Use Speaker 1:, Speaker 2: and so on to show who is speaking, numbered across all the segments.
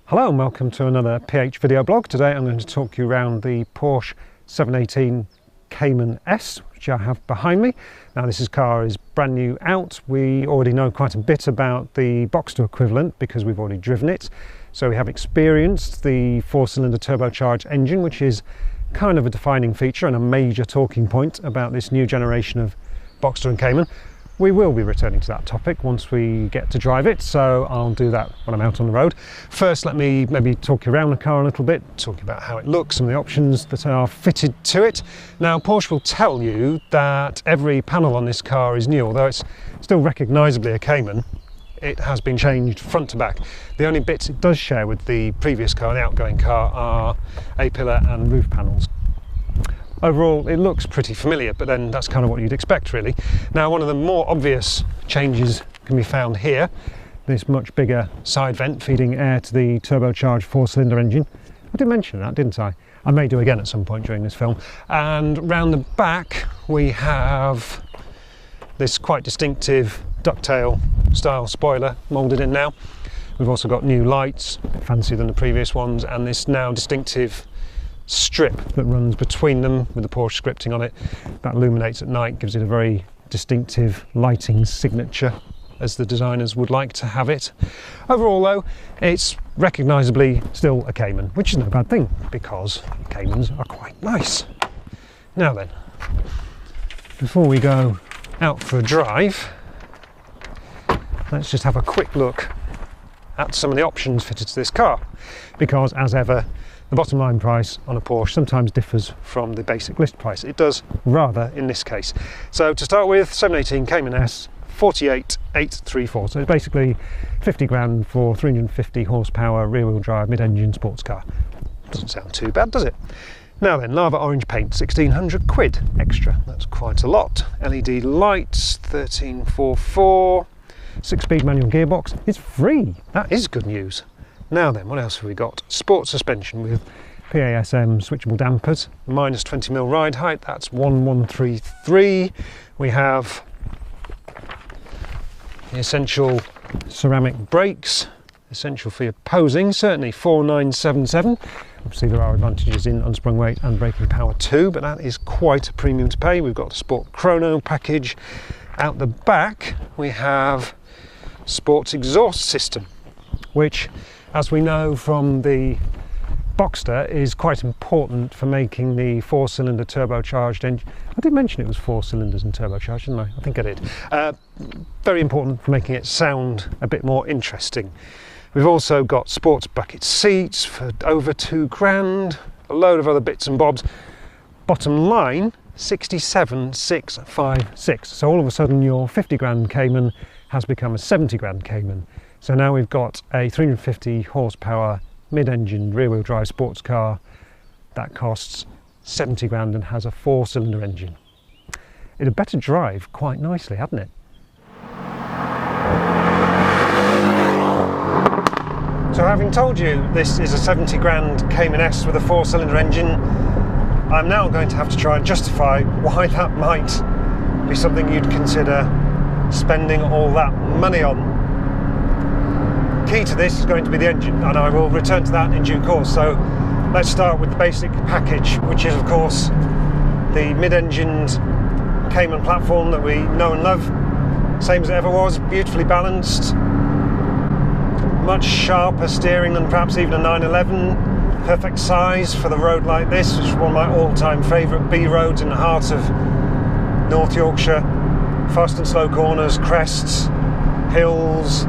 Speaker 1: Hello and welcome to another PH video blog. Today I'm going to talk you around the Porsche 718 Cayman S, which I have behind me. Now this car is brand new out. We already know quite a bit about the Boxster equivalent because we've already driven it. So we have experienced the 4-cylinder turbocharged engine, which is kind of a defining feature and a major talking point about this new generation of Boxster and Cayman. We will be returning to that topic once we get to drive it, so I'll do that when I'm out on the road. First, let me maybe talk you around the car a little bit, talk about how it looks, some of the options that are fitted to it. Now, Porsche will tell you that every panel on this car is new, although it's still recognisably a Cayman. It has been changed front to back. The only bits it does share with the previous car, the outgoing car, are A-pillar and roof panels. Overall, it looks pretty familiar, but then that's kind of what you'd expect, really. Now, one of the more obvious changes can be found here. This much bigger side vent feeding air to the turbocharged 4-cylinder engine. I did mention that, didn't I? I may do again at some point during this film. And round the back, we have this quite distinctive ducktail style spoiler moulded in now. We've also got new lights, a bit fancier than the previous ones, and this now distinctive strip that runs between them with the Porsche scripting on it. That illuminates at night, gives it a very distinctive lighting signature as the designers would like to have it. Overall though, it's recognisably still a Cayman, which is no bad thing because Caymans are quite nice. Now then, before we go out for a drive, let's just have a quick look at some of the options fitted to this car, because as ever, the bottom line price on a Porsche sometimes differs from the basic list price. It does rather in this case. So to start with, 718 Cayman S, 48,834. So it's basically 50 grand for 350 horsepower rear wheel drive mid-engine sports car. Doesn't sound too bad, does it? Now then, lava orange paint, 1,600 quid extra. That's quite a lot. LED lights, 1344. 6-speed manual gearbox. It's free. That is good news. Now then, what else have we got? Sport suspension with PASM switchable dampers, minus 20mm ride height, that's 1133. We have the essential ceramic brakes, essential for your posing, certainly 4977. Obviously there are advantages in unsprung weight and braking power too, but that is quite a premium to pay. We've got the Sport Chrono package. Out the back we have Sports exhaust system, which, as we know from the Boxster, is quite important for making the 4-cylinder turbocharged engine. I did mention it was 4 cylinders and turbocharged, didn't I? I think I did. Very important for making it sound a bit more interesting. We've also got sports bucket seats for over 2 grand, a load of other bits and bobs. Bottom line, 67,656. So all of a sudden your 50 grand Cayman has become a 70 grand Cayman. So now we've got a 350 horsepower mid-engine rear-wheel drive sports car that costs 70 grand and has a 4-cylinder engine. It had better drive quite nicely, hadn't it? So having told you this is a 70 grand Cayman S with a 4-cylinder engine, I'm now going to have to try and justify why that might be something you'd consider spending all that money on. Key to this is going to be the engine, and I will return to that in due course. So let's start with the basic package, which is of course the mid-engined Cayman platform that we know and love. Same as it ever was, beautifully balanced, much sharper steering than perhaps even a 911. Perfect size for the road like this, which is one of my all-time favourite B roads in the heart of North Yorkshire. Fast and slow corners, crests, hills,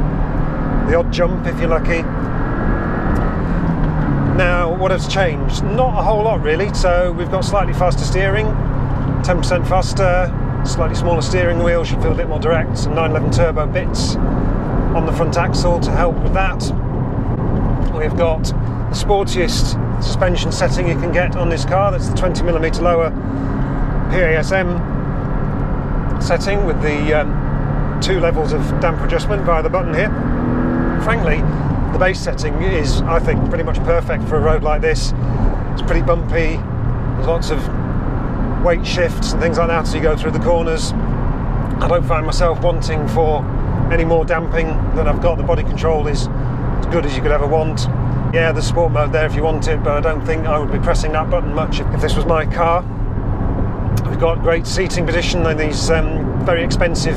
Speaker 1: the odd jump if you're lucky. Now, what has changed? Not a whole lot really. So we've got slightly faster steering, 10% faster, slightly smaller steering wheel, should feel a bit more direct, some 911 turbo bits on the front axle to help with that. We've got the sportiest suspension setting you can get on this car. That's the 20mm lower PASM setting with the 2 levels of damper adjustment via the button here. Frankly, the base setting is, I think, pretty much perfect for a road like this. It's pretty bumpy, there's lots of weight shifts and things like that as you go through the corners. I don't find myself wanting for any more damping than I've got. The body control is as good as you could ever want. Yeah, there's sport mode there if you want it, but I don't think I would be pressing that button much if this was my car. We've got great seating position and these very expensive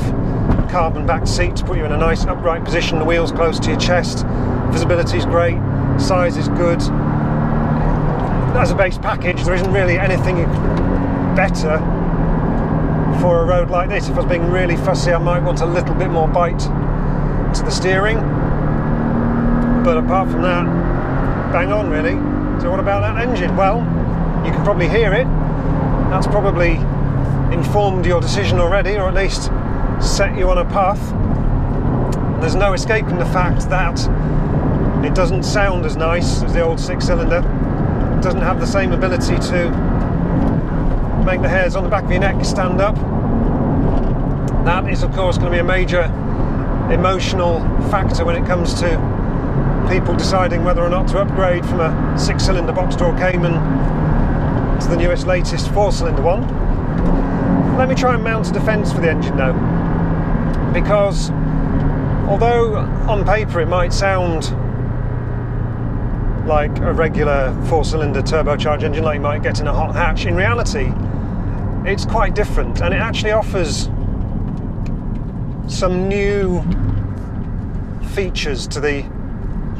Speaker 1: carbon backed seats put you in a nice upright position, the wheels close to your chest, visibility is great, size is good. As a base package, there isn't really anything better for a road like this. If I was being really fussy, I might want a little bit more bite to the steering, but apart from that, bang on really. So what about that engine? Well, you can probably hear it. That's probably informed your decision already, or at least set you on a path. There's no escaping the fact that it doesn't sound as nice as the old 6-cylinder. It doesn't have the same ability to make the hairs on the back of your neck stand up. That is of course going to be a major emotional factor when it comes to people deciding whether or not to upgrade from a 6-cylinder box door Cayman to the newest, latest 4-cylinder one. Let me try and mount a defence for the engine though, because although on paper it might sound like a regular 4-cylinder turbocharged engine like you might get in a hot hatch, in reality it's quite different, and it actually offers some new features to the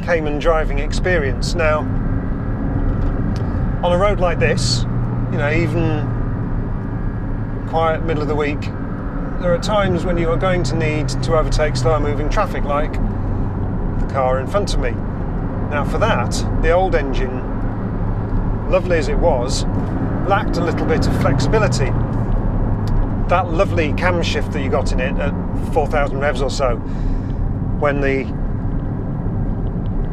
Speaker 1: Cayman driving experience. Now, on a road like this, you know, even quiet middle of the week, there are times when you are going to need to overtake slower moving traffic, like the car in front of me. Now for that, the old engine, lovely as it was, lacked a little bit of flexibility. That lovely camshaft that you got in it at 4,000 revs or so, when the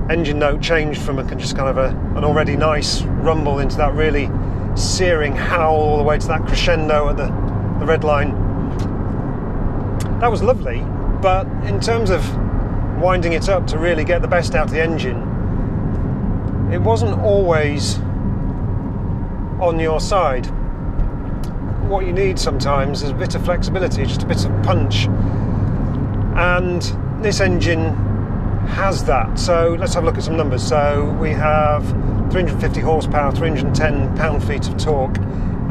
Speaker 1: engine note changed from just kind of an already nice rumble into that really searing howl all the way to that crescendo at the red line. That was lovely, but in terms of winding it up to really get the best out of the engine, it wasn't always on your side. What you need sometimes is a bit of flexibility, just a bit of punch, and this engine has that. So let's have a look at some numbers. So we have 350 horsepower, 310 pound-feet of torque,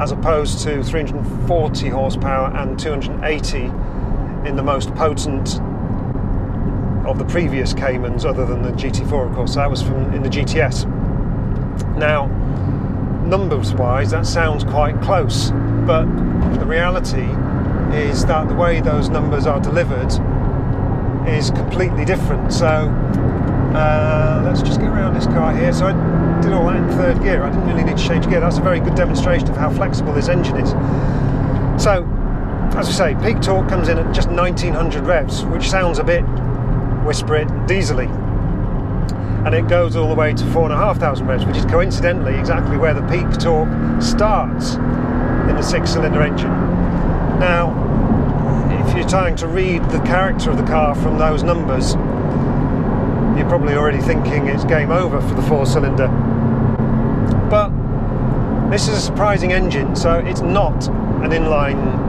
Speaker 1: as opposed to 340 horsepower and 280 in the most potent of the previous Caymans, other than the GT4 of course. So that was in the GTS. Now, numbers wise that sounds quite close, but the reality is that the way those numbers are delivered is completely different. So let's just get around this car here. So I did all that in third gear. I didn't really need to change gear. That's a very good demonstration of how flexible this engine is. So as we say, peak torque comes in at just 1900 revs, which sounds a bit, whisper it, diesely, and it goes all the way to 4,500 revs, which is coincidentally exactly where the peak torque starts in the 6-cylinder engine. Now, if you're trying to read the character of the car from those numbers, you're probably already thinking it's game over for the 4-cylinder. But this is a surprising engine. So it's not an inline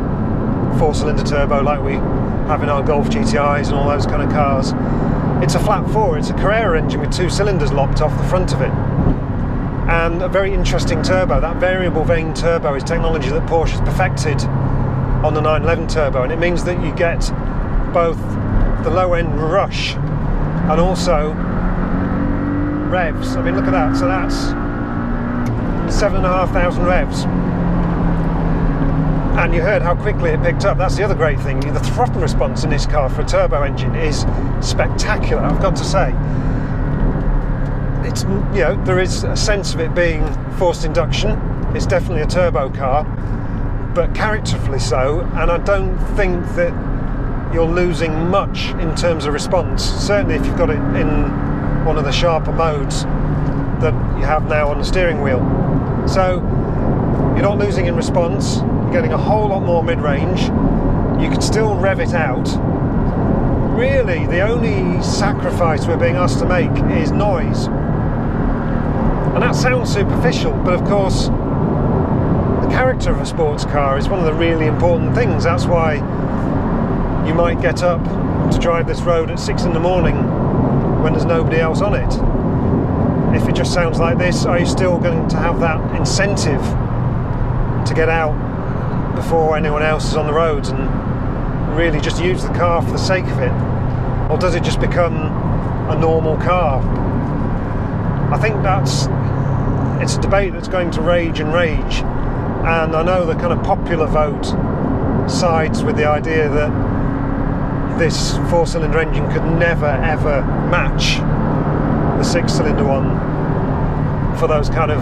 Speaker 1: 4-cylinder turbo like we have in our Golf GTIs and all those kind of cars. It's a flat 4, it's a Carrera engine with 2 cylinders lopped off the front of it. And a very interesting turbo. That variable vane turbo is technology that Porsche has perfected on the 911 turbo, and it means that you get both the low end rush and also revs. I mean, look at that. So that's 7,500 revs. And you heard how quickly it picked up. That's the other great thing. The throttle response in this car for a turbo engine is spectacular, I've got to say. It's, you know, there is a sense of it being forced induction. It's definitely a turbo car, but characterfully so, and I don't think that you're losing much in terms of response, certainly if you've got it in one of the sharper modes that you have now on the steering wheel. So you're not losing in response, you're getting a whole lot more mid-range, you can still rev it out. Really, the only sacrifice we're being asked to make is noise. And that sounds superficial, but of course, the character of a sports car is one of the really important things. That's why you might get up to drive this road at 6 in the morning when there's nobody else on it. if it just sounds like this, are you still going to have that incentive to get out before anyone else is on the roads and really just use the car for the sake of it? Or does it just become a normal car? I think it's a debate that's going to rage and rage, and I know the kind of popular vote sides with the idea that this 4-cylinder engine could never ever match the 6-cylinder one for those kind of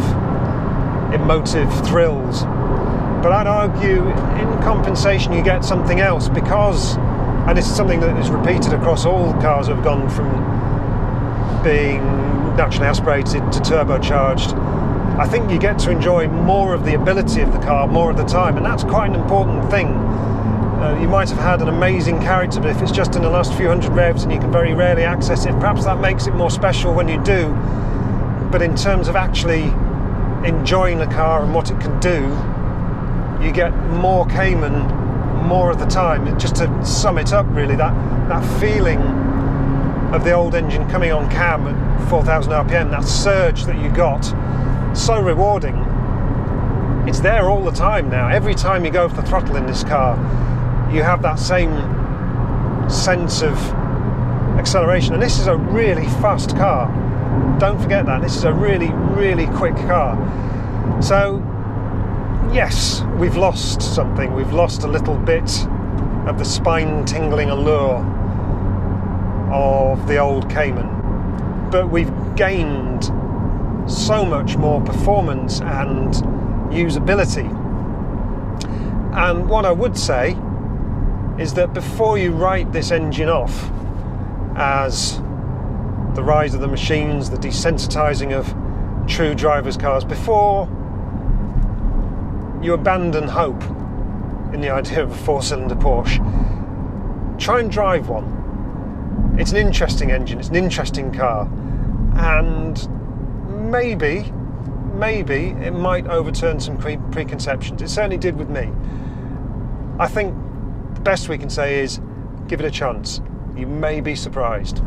Speaker 1: emotive thrills. But I'd argue in compensation you get something else, because, and this is something that is repeated across all cars that have gone from being naturally aspirated to turbocharged, I think you get to enjoy more of the ability of the car more of the time, and that's quite an important thing. You might have had an amazing character, but if it's just in the last few hundred revs and you can very rarely access it, perhaps that makes it more special when you do. But in terms of actually enjoying the car and what it can do, you get more Cayman more of the time. Just to sum it up, really, that feeling of the old engine coming on cam at 4,000 RPM, that surge that you got, so rewarding. It's there all the time now. Every time you go for the throttle in this car, you have that same sense of acceleration. And this is a really fast car. Don't forget that. This is a really, really quick car. So, yes, we've lost something. We've lost a little bit of the spine-tingling allure of the old Cayman. But we've gained so much more performance and usability. And what I would say is that before you write this engine off as the rise of the machines, the desensitizing of true drivers' cars, before you abandon hope in the idea of a 4-cylinder Porsche, try and drive one. It's an interesting engine, it's an interesting car, and maybe it might overturn some preconceptions. It certainly did with me. I think the best we can say is give it a chance. You may be surprised.